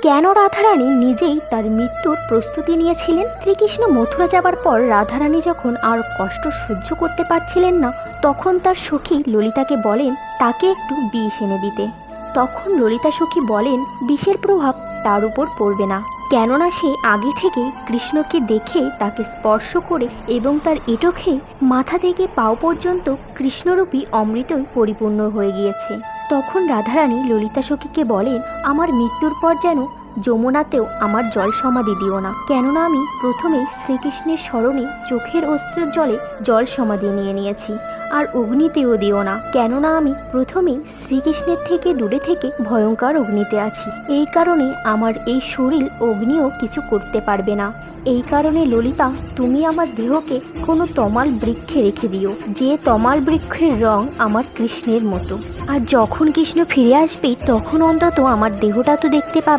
কেন রাধারানী নিজেই তার মৃত্যুর প্রস্তুতি নিয়েছিলেন? শ্রীকৃষ্ণ মথুরা যাবার পর রাধারানী যখন আর কষ্ট সহ্য করতে পারছিলেন না, তখন তার সখী ললিতাকে বলেন তাকে একটু বিষ এনে দিতে। তখন ললিতা সখী বলেন বিষের প্রভাব তার উপর পড়বে না, কেননা সে আগে থেকে কৃষ্ণকে দেখে তাকে স্পর্শ করে এবং তার এঁটো খেয়ে মাথা থেকে পাও পর্যন্ত কৃষ্ণরূপী অমৃতই পরিপূর্ণ হয়ে গিয়েছে। তখন রাধারানী ললিতা সখীকে বলেন আমার মৃত্যুর পর যেন যমুনাতেও আমার জল সমাধি দিও না, কেননা আমি প্রথমেই শ্রীকৃষ্ণের স্মরণে চোখের অশ্রুর জলে জল সমাধি নিয়েছি। আর অগ্নিতেও দিও না, কেননা আমি প্রথমেই শ্রীকৃষ্ণের থেকে দূরে থেকে ভয়ঙ্কর অগ্নিতে আছি। এই কারণে আমার এই শরীর অগ্নিও কিছু করতে পারবে না। এই কারণে ললিতা তুমি আমার দেহকে কোনো তমাল বৃক্ষে রেখে দিও, যে তমাল বৃক্ষের রং আমার কৃষ্ণের মতো। আর যখন কৃষ্ণ ফিরে আসবে তখন অন্তত আমার দেহটা তো দেখতে পাবে।